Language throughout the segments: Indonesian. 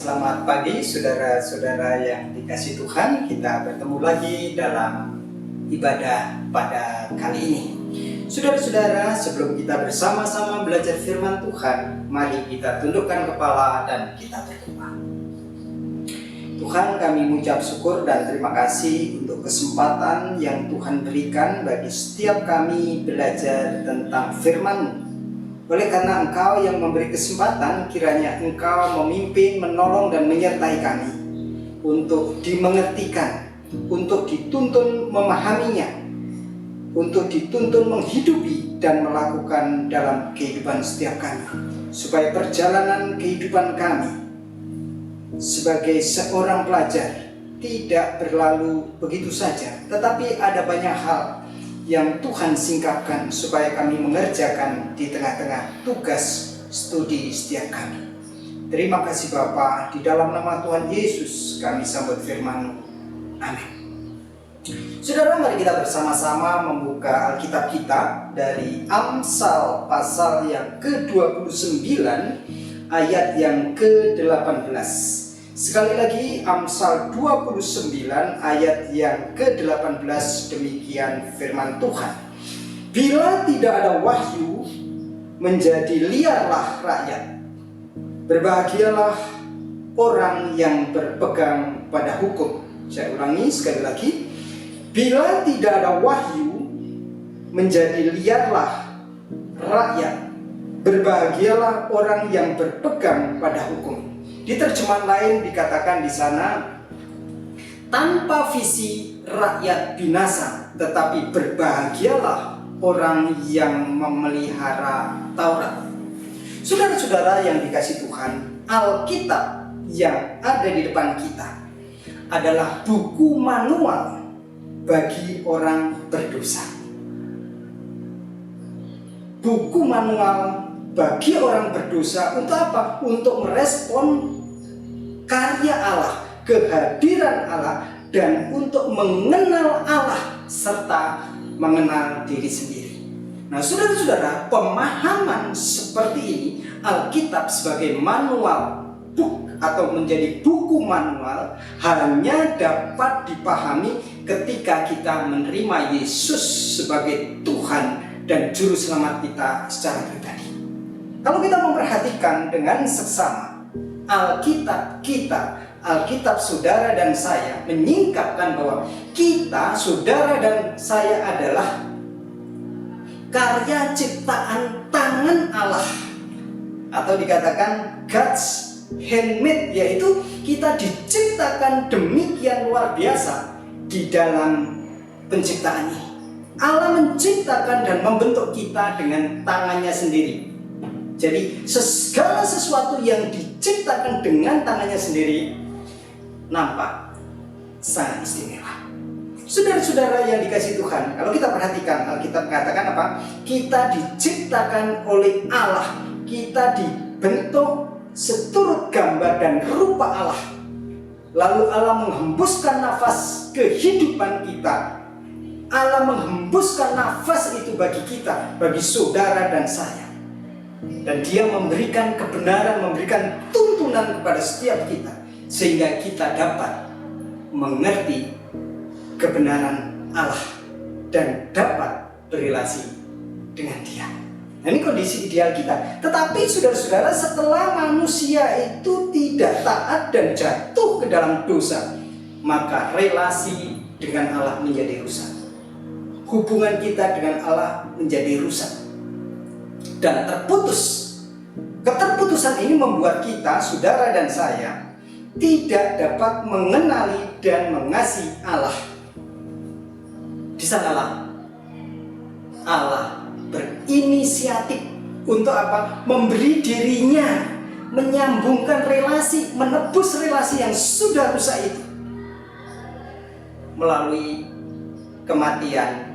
Selamat pagi saudara-saudara yang dikasihi Tuhan. Kita bertemu lagi dalam ibadah pada kali ini. Saudara-saudara, sebelum kita bersama-sama belajar firman Tuhan, mari kita tundukkan kepala dan kita berdoa. Tuhan, kami mengucap syukur dan terima kasih untuk kesempatan yang Tuhan berikan bagi setiap kami belajar tentang firman-Mu. Oleh karena Engkau yang memberi kesempatan, kiranya Engkau memimpin, menolong, dan menyertai kami untuk dimengertikan, untuk dituntun memahaminya, untuk dituntun menghidupi dan melakukan dalam kehidupan setiap kami, supaya perjalanan kehidupan kami sebagai seorang pelajar tidak berlalu begitu saja, tetapi ada banyak hal yang Tuhan singkapkan supaya kami mengerjakan di tengah-tengah tugas studi setiap kami. Terima kasih Bapa, di dalam nama Tuhan Yesus kami sambut firman-Mu. Amin. Saudara, mari kita bersama-sama membuka Alkitab kita dari Amsal pasal yang ke-29 ayat yang ke-18. Sekali lagi, Amsal 29 ayat yang ke-18, demikian firman Tuhan. Bila tidak ada wahyu, menjadi liarlah rakyat. Berbahagialah orang yang berpegang pada hukum. Saya ulangi sekali lagi. Bila tidak ada wahyu, menjadi liarlah rakyat. Berbahagialah orang yang berpegang pada hukum. Di terjemahan lain dikatakan di sana, tanpa visi rakyat binasa, tetapi berbahagialah orang yang memelihara Taurat. Saudara-saudara yang dikasihi Tuhan, Alkitab yang ada di depan kita adalah buku manual bagi orang berdosa. Buku manual bagi orang berdosa untuk apa? Untuk merespon karya Allah, kehadiran Allah, dan untuk mengenal Allah serta mengenal diri sendiri. Nah, saudara-saudara, pemahaman seperti ini, Alkitab sebagai manual book atau menjadi buku manual, hanya dapat dipahami ketika kita menerima Yesus sebagai Tuhan dan Juru Selamat kita secara pribadi. Kalau kita memperhatikan dengan seksama, Alkitab kita, Alkitab saudara dan saya menyingkapkan bahwa kita, saudara dan saya adalah karya ciptaan tangan Allah, atau dikatakan God's handmade, yaitu kita diciptakan demikian luar biasa di dalam penciptaan ini. Allah menciptakan dan membentuk kita dengan tangannya sendiri. Jadi segala sesuatu yang diciptakan dengan tangannya sendiri nampak sangat istimewa. Saudara-saudara yang dikasihi Tuhan, kalau kita perhatikan, Alkitab mengatakan apa? Kita diciptakan oleh Allah, kita dibentuk seturut gambar dan rupa Allah. Lalu Allah menghembuskan nafas kehidupan kita. Allah menghembuskan nafas itu bagi kita, bagi saudara dan saya. Dan Dia memberikan kebenaran, memberikan tuntunan kepada setiap kita, sehingga kita dapat mengerti kebenaran Allah dan dapat berrelasi dengan Dia. Nah, ini kondisi ideal kita. Tetapi saudara-saudara, setelah manusia itu tidak taat dan jatuh ke dalam dosa, maka relasi dengan Allah menjadi rusak. Hubungan kita dengan Allah menjadi rusak dan terputus. Keterputusan ini membuat kita, saudara dan saya, tidak dapat mengenali dan mengasihi Allah. Di sanalah Allah berinisiatif untuk apa? Memberi dirinya, menyambungkan relasi, menebus relasi yang sudah rusak itu melalui kematian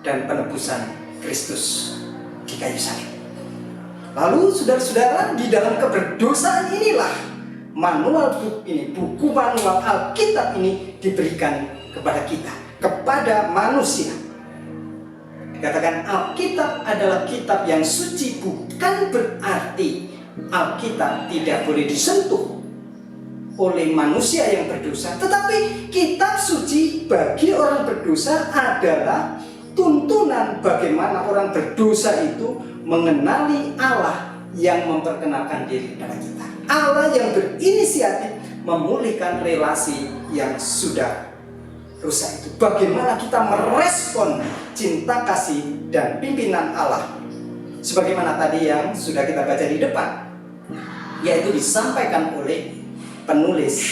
dan penebusan Kristus di kayu salib. Lalu saudara-saudara, di dalam keberdosaan inilah manual buku ini, buku manual Alkitab ini diberikan kepada kita, kepada manusia. Dikatakan Alkitab adalah kitab yang suci, bukan berarti Alkitab tidak boleh disentuh. oleh manusia yang berdosa. Tetapi kitab suci bagi orang berdosa adalah tuntunan bagaimana orang berdosa itu mengenali Allah yang memperkenalkan diri kepada kita. Allah yang berinisiatif memulihkan relasi yang sudah rusak itu. Bagaimana kita merespon cinta kasih dan pimpinan Allah. Sebagaimana tadi yang sudah kita baca di depan, yaitu disampaikan oleh penulis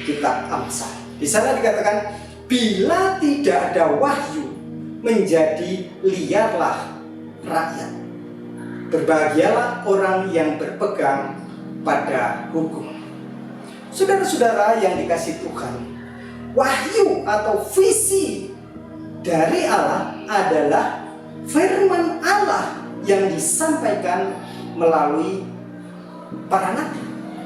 kitab Amsal. Di sana dikatakan, bila tidak ada wahyu, menjadi liarlah rakyat. Berbahagialah orang yang berpegang pada hukum. Saudara-saudara yang dikasihi Tuhan, wahyu atau visi dari Allah adalah firman Allah yang disampaikan melalui para nabi.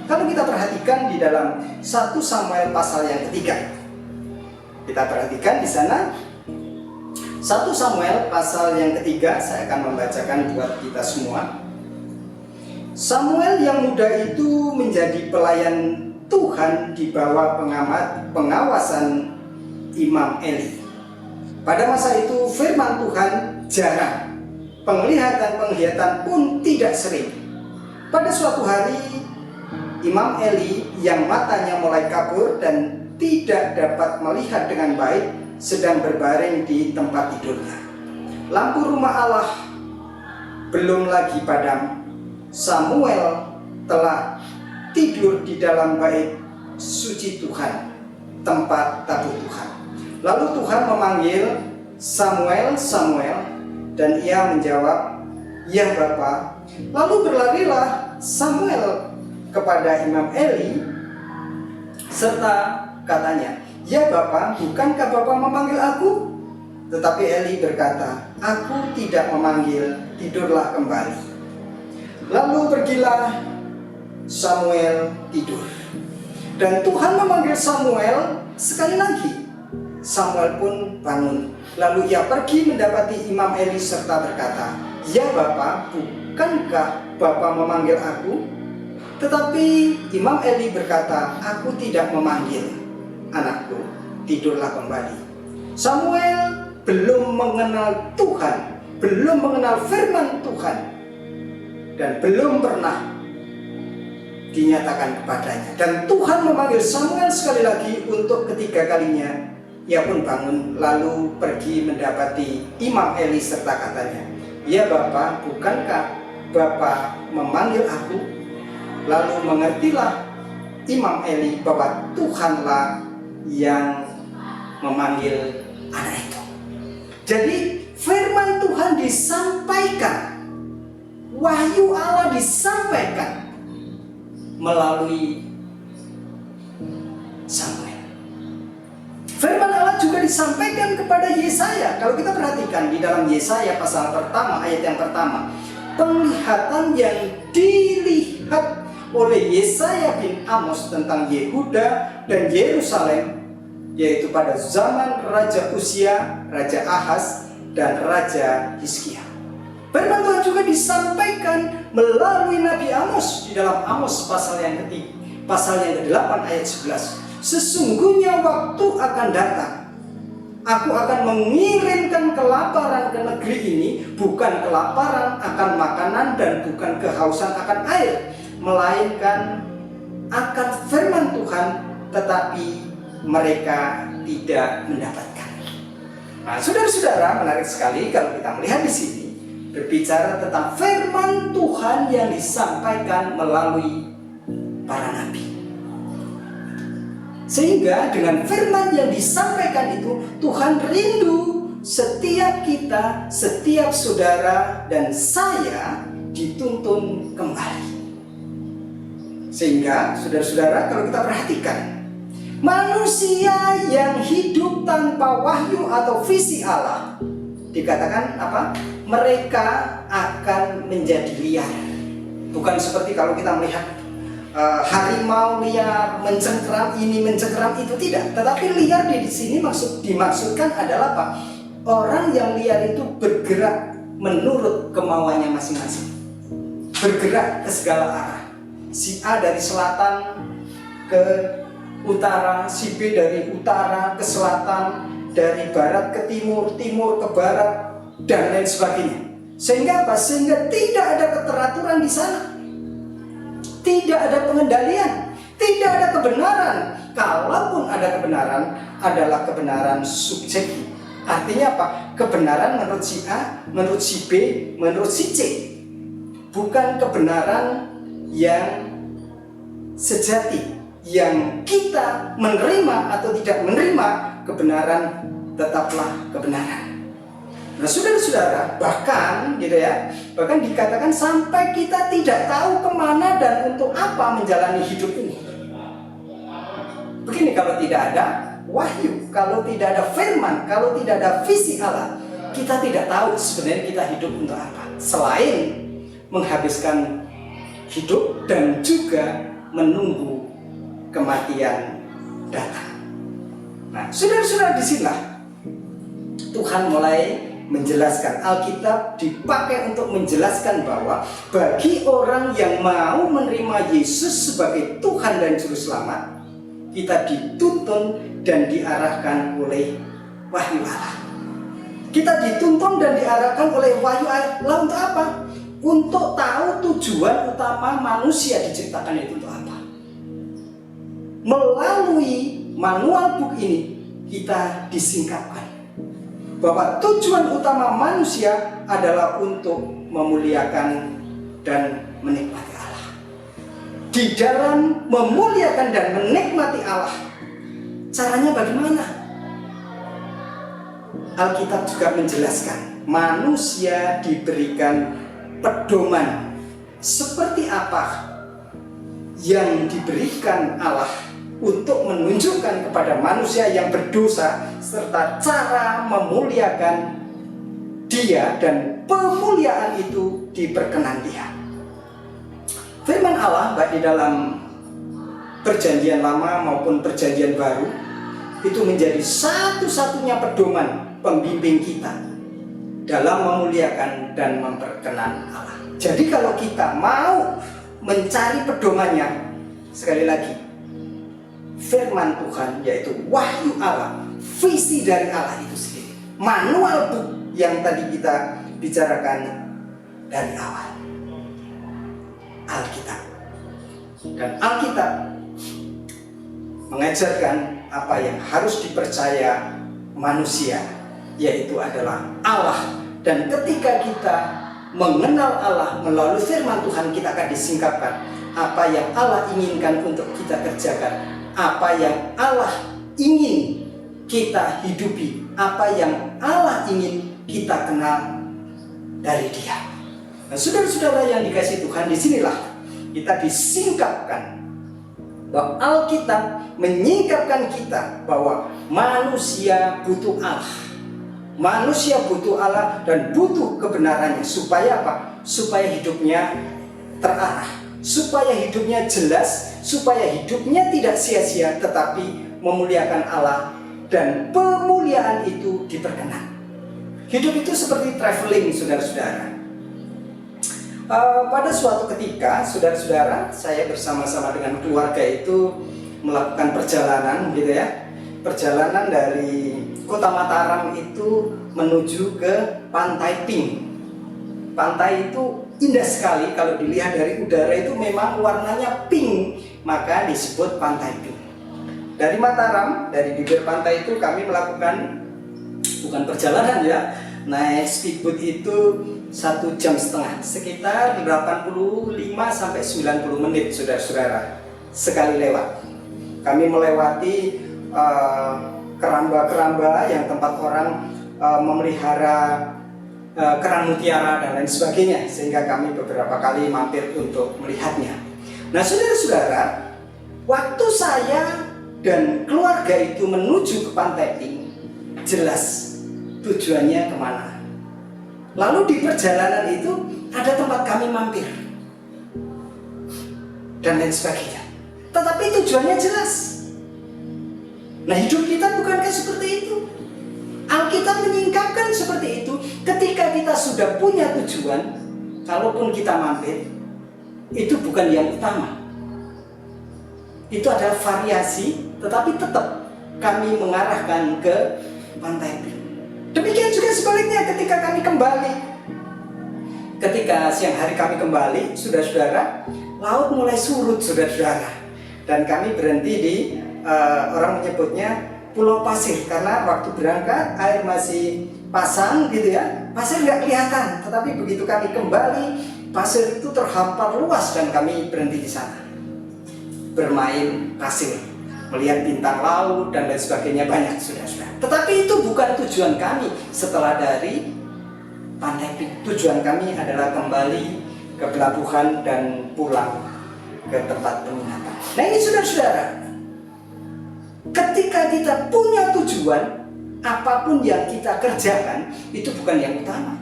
Kalau kita perhatikan di dalam 1 Samuel pasal yang ketiga, kita perhatikan di sana 1 Samuel pasal yang ketiga, saya akan membacakan buat kita semua. Samuel yang muda itu menjadi pelayan Tuhan di bawah pengawasan Imam Eli. Pada masa itu firman Tuhan jarang, penglihatan pun tidak sering. Pada suatu hari Imam Eli yang matanya mulai kabur dan tidak dapat melihat dengan baik sedang berbaring di tempat tidurnya. Lampu rumah Allah belum lagi padam. Samuel telah tidur di dalam bait suci Tuhan, tempat tabut Tuhan. Lalu Tuhan memanggil Samuel, Samuel, dan ia menjawab, "Ya Bapa." Lalu berlarilah Samuel kepada Imam Eli serta katanya, "Ya Bapa, bukankah Bapa memanggil aku?" Tetapi Eli berkata, "Aku tidak memanggil, tidurlah kembali." Lalu pergilah Samuel tidur. Dan Tuhan memanggil Samuel sekali lagi. Samuel pun bangun. Lalu ia pergi mendapati Imam Eli serta berkata, "Ya Bapa, bukankah Bapa memanggil aku?" Tetapi Imam Eli berkata, "Aku tidak memanggil, anakku, tidurlah kembali." Samuel belum mengenal Tuhan, belum mengenal firman Tuhan, dan belum pernah dinyatakan kepadanya. Dan Tuhan memanggil Samuel sekali lagi untuk ketiga kalinya. Ia pun bangun lalu pergi mendapati Imam Eli serta katanya, "Ya Bapa, bukankah Bapa memanggil aku?" Lalu mengertilah Imam Eli bahwa Tuhanlah yang memanggil anak itu. Jadi firman Tuhan disampaikan, wahyu Allah disampaikan melalui Samuel. Firman Allah juga disampaikan kepada Yesaya. Kalau kita perhatikan di dalam Yesaya pasal pertama, ayat yang pertama, penglihatan yang dilihat oleh Yesaya bin Amos tentang Yehuda dan Yerusalem, yaitu pada zaman Raja Uzia, Raja Ahaz, dan Raja Hizkia. Firman Tuhan juga disampaikan melalui Nabi Amos di dalam Amos pasal yang ketiga, pasal yang ke-8 ayat 11. "Sesungguhnya waktu akan datang, aku akan mengirimkan kelaparan ke negeri ini, bukan kelaparan akan makanan dan bukan kehausan akan air, melainkan akan firman Tuhan, tetapi mereka tidak mendapatkan." Nah, saudara-saudara, menarik sekali kalau kita melihat di sini berbicara tentang firman Tuhan yang disampaikan melalui para nabi. Sehingga dengan firman yang disampaikan itu, Tuhan rindu setiap kita, setiap saudara dan saya dituntun kembali. Sehingga saudara-saudara, kalau kita perhatikan, manusia yang hidup tanpa wahyu atau visi Allah, dikatakan apa? Mereka akan menjadi liar. Bukan seperti kalau kita melihat harimau liar mencengkeram ini, mencengkeram itu, tidak. Tetapi liar di sini dimaksudkan adalah apa? Orang yang liar itu bergerak menurut kemauannya masing-masing, bergerak ke segala arah. Si A dari selatan ke utara, si B dari utara ke selatan, dari barat ke timur, timur ke barat, dan lain sebagainya. Sehingga apa? Sehingga tidak ada keteraturan di sana. Tidak ada pengendalian, tidak ada kebenaran. Kalaupun ada kebenaran, adalah kebenaran subjektif. Artinya apa? Kebenaran menurut si A, menurut si B, menurut si C. Bukan kebenaran yang sejati, yang kita menerima atau tidak menerima. Kebenaran tetaplah kebenaran. Nah, saudara-saudara, bahkan gitu ya, bahkan dikatakan sampai kita tidak tahu kemana dan untuk apa menjalani hidup ini. Begini, kalau tidak ada wahyu, kalau tidak ada firman, kalau tidak ada visi Allah, kita tidak tahu sebenarnya kita hidup untuk apa, selain menghabiskan hidup dan juga menunggu kematian datang. Nah, saudara-saudara, disinilah Tuhan mulai menjelaskan. Alkitab dipakai untuk menjelaskan bahwa bagi orang yang mau menerima Yesus sebagai Tuhan dan Juru Selamat, kita dituntun dan diarahkan oleh wahyu Allah. Kita dituntun dan diarahkan oleh wahyu Allah untuk apa? Untuk tahu tujuan utama manusia diciptakan itu untuk apa. Melalui manual book ini kita disingkapkan bahwa tujuan utama manusia adalah untuk memuliakan dan menikmati Allah. Di dalam memuliakan dan menikmati Allah, caranya bagaimana? Alkitab juga menjelaskan manusia diberikan pedoman seperti apa yang diberikan Allah untuk menunjukkan kepada manusia yang berdosa, serta cara memuliakan dia dan pemuliaan itu diperkenan dia. Firman Allah baik di dalam perjanjian lama maupun perjanjian baru itu menjadi satu-satunya pedoman pembimbing kita dalam memuliakan dan memperkenan Allah. Jadi kalau kita mau mencari pedomannya, sekali lagi, firman Tuhan, yaitu wahyu Allah, visi dari Allah itu sendiri, manual book yang tadi kita bicarakan dari awal, Alkitab. Dan Alkitab mengajarkan apa yang harus dipercaya manusia, yaitu adalah Allah. Dan ketika kita mengenal Allah melalui firman Tuhan, kita akan disingkapkan apa yang Allah inginkan untuk kita kerjakan, apa yang Allah ingin kita hidupi, apa yang Allah ingin kita kenal dari Dia. Nah, saudara-saudara yang dikasihi Tuhan, disinilah kita disingkapkan bahwa Alkitab menyingkapkan kita bahwa manusia butuh Allah. Manusia butuh Allah dan butuh kebenarannya. Supaya apa? Supaya hidupnya terarah, supaya hidupnya jelas, supaya hidupnya tidak sia-sia, tetapi memuliakan Allah dan pemuliaan itu diperkenan. Hidup itu seperti traveling, saudara-saudara. Pada suatu ketika, saudara-saudara, saya bersama-sama dengan keluarga itu melakukan perjalanan, gitu ya. Perjalanan dari Kota Mataram itu menuju ke Pantai Pink. Pantai itu indah sekali, kalau dilihat dari udara itu memang warnanya pink, maka disebut Pantai Pink. Dari Mataram, dari bibir pantai itu kami melakukan, bukan perjalanan ya, naik speedboat itu 1,5 jam, sekitar 85-90 menit, saudara-saudara, sekali lewat. Kami melewati keramba-keramba yang tempat orang memelihara kerang mutiara dan lain sebagainya, sehingga kami beberapa kali mampir untuk melihatnya. Nah, saudara-saudara, waktu saya dan keluarga itu menuju ke Pantai Pink, jelas tujuannya kemana. Lalu di perjalanan itu ada tempat kami mampir dan lain sebagainya, tetapi tujuannya jelas. Nah, hidup kita bukankah seperti itu? Alkitab menyingkapkan seperti itu. Ketika kita sudah punya tujuan, kalaupun kita mampir, itu bukan yang utama. itu adalah variasi, tetapi tetap kami mengarahkan ke Pantai Pink. Demikian juga sebaliknya ketika kami kembali, ketika siang hari kami kembali, saudara-saudara, laut mulai surut, saudara-saudara, dan kami berhenti di orang menyebutnya Pulau Pasir, karena waktu berangkat air masih pasang gitu ya, pasir nggak kelihatan. Tetapi begitu kami kembali, pasir itu terhampar luas dan kami berhenti di sana bermain pasir, melihat bintang laut dan lain sebagainya, banyak saudara-saudara. Tetapi itu bukan tujuan kami setelah dari Pantai Pink. Tujuan kami adalah kembali ke pelabuhan dan pulang ke tempat penginapan. Nah ini saudara-saudara, ketika kita punya tujuan, apapun yang kita kerjakan itu bukan yang utama.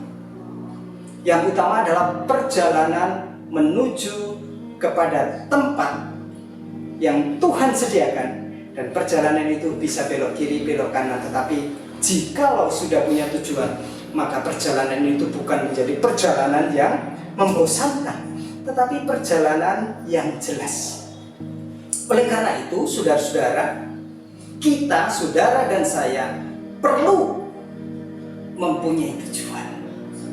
Yang utama adalah perjalanan menuju kepada tempat yang Tuhan sediakan, dan perjalanan itu bisa belok kiri, belok kanan. Tetapi jikalau sudah punya tujuan, maka perjalanan itu bukan menjadi perjalanan yang membosankan, tetapi perjalanan yang jelas. Oleh karena itu, saudara-saudara, kita, saudara dan saya, perlu mempunyai tujuan.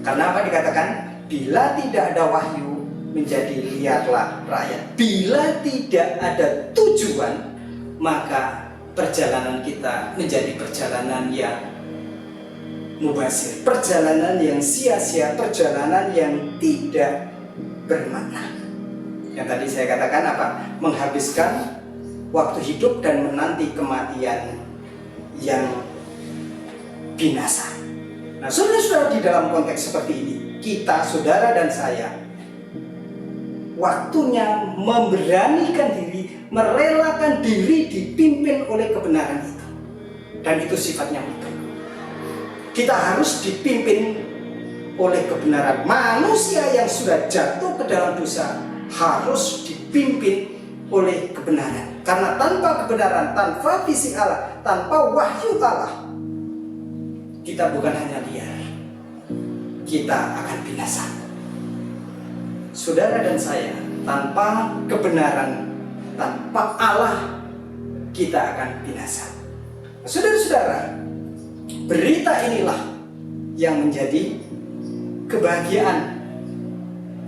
Karena apa dikatakan? Bila tidak ada wahyu, menjadi liarlah rakyat. Bila tidak ada tujuan, maka perjalanan kita menjadi perjalanan yang mubazir, perjalanan yang sia-sia, perjalanan yang tidak bermakna. Yang tadi saya katakan apa? Menghabiskan waktu hidup dan menanti kematian yang binasa. Nah, saudara-saudara, di dalam konteks seperti ini, kita, saudara dan saya, waktunya memberanikan diri, merelakan diri dipimpin oleh kebenaran itu. Dan itu sifatnya mutlak. Kita harus dipimpin oleh kebenaran. Manusia yang sudah jatuh ke dalam dosa harus dipimpin oleh kebenaran. Karena tanpa kebenaran, tanpa visi Allah, tanpa wahyu Allah, kita bukan hanya liar, kita akan binasa. Saudara dan saya, tanpa kebenaran, tanpa Allah, kita akan binasa. Saudara-saudara, berita inilah yang menjadi kebahagiaan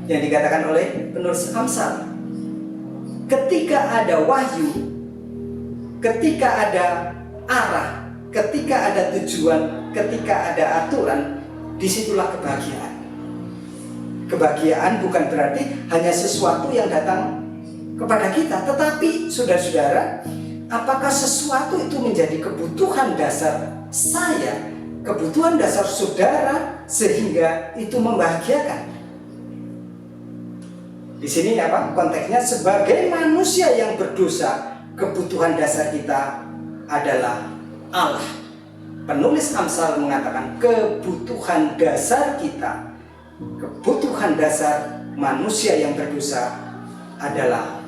yang dikatakan oleh penulis Amsal. Ketika ada wahyu, ketika ada arah, ketika ada tujuan, ketika ada aturan, disitulah kebahagiaan. Kebahagiaan bukan berarti hanya sesuatu yang datang kepada kita, tetapi saudara-saudara, apakah sesuatu itu menjadi kebutuhan dasar saya, kebutuhan dasar saudara, sehingga itu membahagiakan? Di sini apa konteksnya? Sebagai manusia yang berdosa, kebutuhan dasar kita adalah Allah. Penulis Amsal mengatakan kebutuhan dasar kita, kebutuhan dasar manusia yang berdosa adalah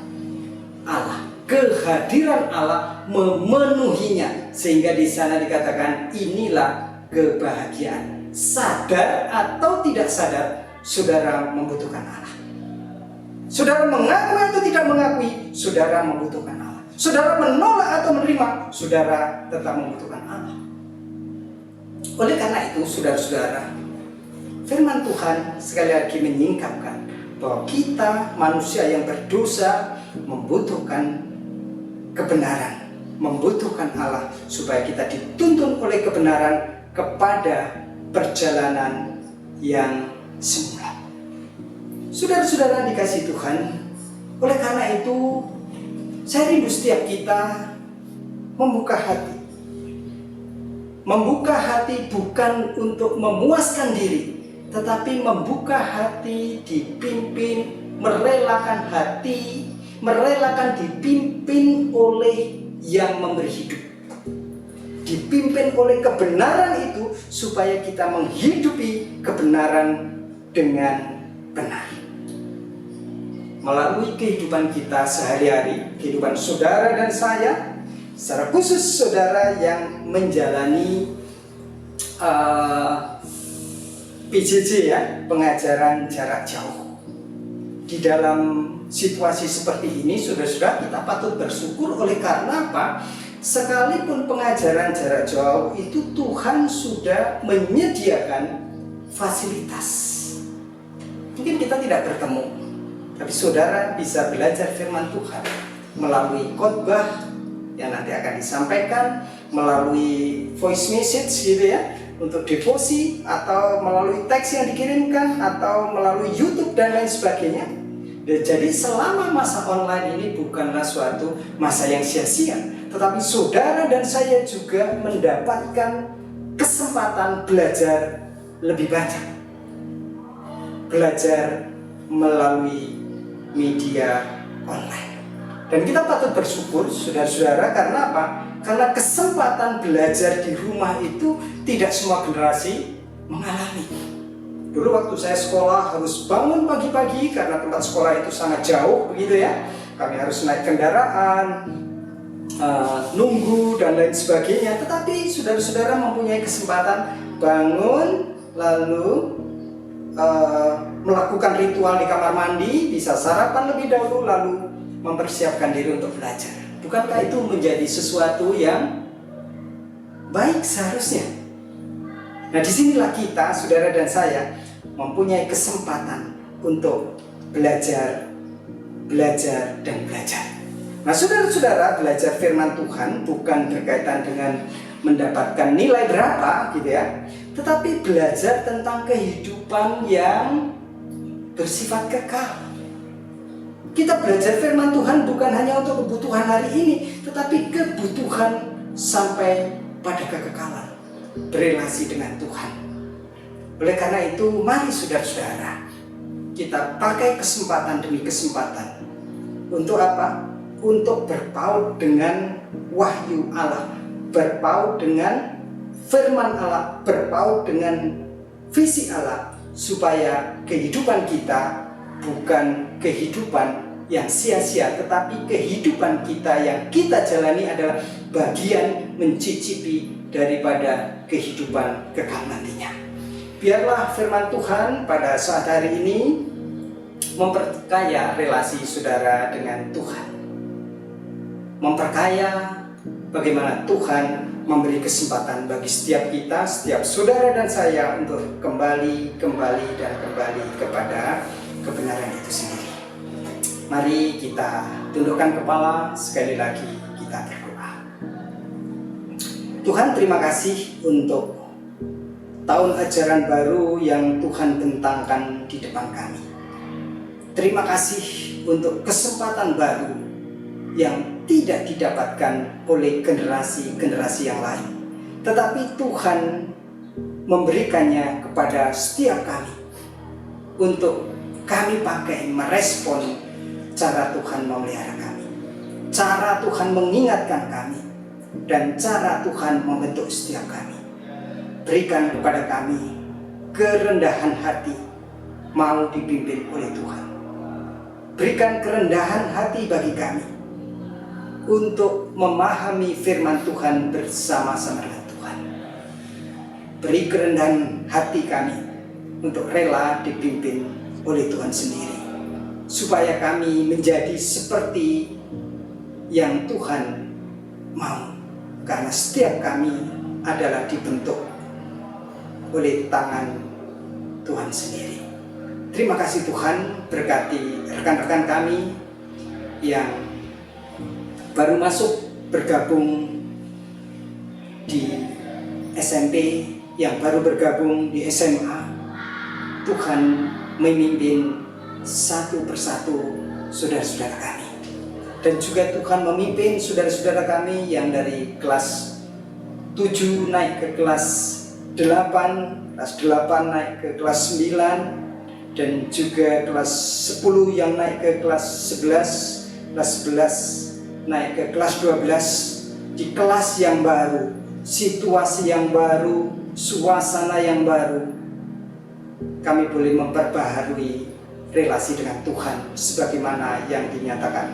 Allah. Kehadiran Allah memenuhinya, sehingga di sana dikatakan inilah kebahagiaan. Sadar atau tidak sadar, saudara membutuhkan Allah. Saudara mengakui atau tidak mengakui, saudara membutuhkan Allah. Saudara menolak atau menerima, saudara tetap membutuhkan Allah. Oleh karena itu, saudara-saudara, firman Tuhan sekali lagi menyingkapkan bahwa kita manusia yang berdosa membutuhkan kebenaran, membutuhkan Allah, supaya kita dituntun oleh kebenaran kepada perjalanan yang semula. Saudara-saudara dikasih Tuhan, oleh karena itu saya rindu setiap kita membuka hati. Membuka hati bukan untuk memuaskan diri, tetapi membuka hati dipimpin, merelakan hati, merelakan dipimpin oleh yang memberi hidup. Dipimpin oleh kebenaran itu supaya kita menghidupi kebenaran dengan benar. Melalui kehidupan kita sehari-hari, kehidupan saudara dan saya, secara khusus saudara yang menjalani PJJ ya, pengajaran jarak jauh. di dalam situasi seperti ini, saudara-saudara, kita patut bersyukur oleh karena apa? Sekalipun pengajaran jarak jauh itu Tuhan sudah menyediakan fasilitas. Mungkin kita tidak bertemu, tapi saudara bisa belajar firman Tuhan melalui khotbah yang nanti akan disampaikan, melalui voice message gitu ya, untuk devosi, atau melalui teks yang dikirimkan, atau melalui YouTube dan lain sebagainya. Dan jadi selama masa online ini bukanlah suatu masa yang sia-sia, tetapi saudara dan saya juga mendapatkan kesempatan belajar lebih banyak, belajar melalui media online. Dan kita patut bersyukur saudara-saudara, karena apa? Karena kesempatan belajar di rumah itu tidak semua generasi mengalami. Dulu waktu saya sekolah harus bangun pagi-pagi karena tempat sekolah itu sangat jauh begitu ya. Kami harus naik kendaraan, nunggu dan lain sebagainya. Tetapi saudara-saudara mempunyai kesempatan bangun, lalu melakukan ritual di kamar mandi, bisa sarapan lebih dahulu, lalu mempersiapkan diri untuk belajar. Bukankah itu menjadi sesuatu yang baik seharusnya? Nah, disinilah kita, saudara dan saya, mempunyai kesempatan untuk belajar, dan belajar. Nah, saudara-saudara, belajar firman Tuhan bukan berkaitan dengan mendapatkan nilai berapa gitu ya, tetapi belajar tentang kehidupan yang bersifat kekal. Kita belajar firman Tuhan bukan hanya untuk kebutuhan hari ini, tetapi kebutuhan sampai pada kekekalan, berelasi dengan Tuhan. Oleh karena itu, mari saudara-saudara, kita pakai kesempatan demi kesempatan. Untuk apa? Untuk berpaut dengan wahyu Allah, berpaut dengan firman Allah, berpaut dengan visi Allah, supaya kehidupan kita bukan kehidupan yang sia-sia, tetapi kehidupan kita yang kita jalani adalah bagian mencicipi daripada kehidupan kekal nantinya. Biarlah firman Tuhan pada saat hari ini memperkaya relasi saudara dengan Tuhan, memperkaya bagaimana Tuhan memberi kesempatan bagi setiap kita, setiap saudara dan saya untuk kembali kepada kebenaran itu sendiri. Mari kita tundukkan kepala, sekali lagi kita berdoa. Tuhan, terima kasih untuk tahun ajaran baru yang Tuhan bentangkan di depan kami. Terima kasih untuk kesempatan baru yang tidak didapatkan oleh generasi-generasi yang lain, tetapi Tuhan memberikannya kepada setiap kami untuk kami pakai merespon cara Tuhan memelihara kami, cara Tuhan mengingatkan kami, dan cara Tuhan membentuk setiap kami. Berikan kepada kami kerendahan hati, mau dipimpin oleh Tuhan. Berikan kerendahan hati bagi kami untuk memahami firman Tuhan bersama-sama dengan Tuhan. Beri kerendahan hati kami untuk rela dipimpin oleh Tuhan sendiri, supaya kami menjadi seperti yang Tuhan mau, karena setiap kami adalah dibentuk oleh tangan Tuhan sendiri. Terima kasih Tuhan, berkati rekan-rekan kami yang baru masuk bergabung di SMP, yang baru bergabung di SMA. Tuhan memimpin satu persatu saudara-saudara kami, dan juga Tuhan memimpin saudara-saudara kami yang dari kelas 7 naik ke kelas 8, kelas 8 naik ke kelas 9, dan juga kelas 10 yang naik ke kelas 11, kelas 11 naik ke kelas 12. Di kelas yang baru, situasi yang baru, suasana yang baru, kami boleh memperbaharui relasi dengan Tuhan sebagaimana yang dinyatakan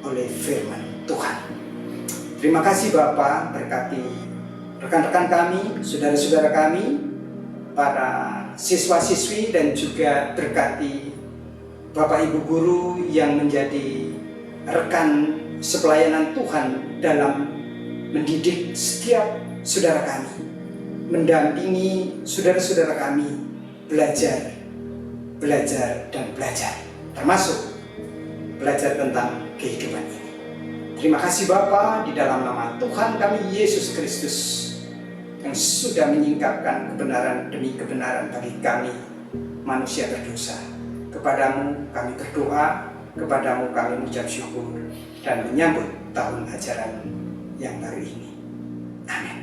oleh firman Tuhan. Terima kasih Bapa, berkati rekan-rekan kami, saudara-saudara kami, para siswa-siswi, dan juga berkati Bapak Ibu guru yang menjadi rekan sepelayanan Tuhan dalam mendidik setiap saudara kami, mendampingi saudara-saudara kami belajar dan belajar, termasuk belajar tentang kehidupan ini. Terima kasih Bapa, di dalam nama Tuhan kami Yesus Kristus yang sudah menyingkapkan kebenaran demi kebenaran bagi kami manusia berdosa. Kepadamu kami berdoa, kepadamu kami mengucap syukur dan menyambut tahun ajaran yang baru ini. Amin.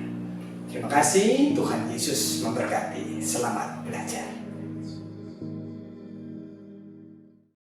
Terima kasih, Tuhan Yesus memberkati. Selamat belajar.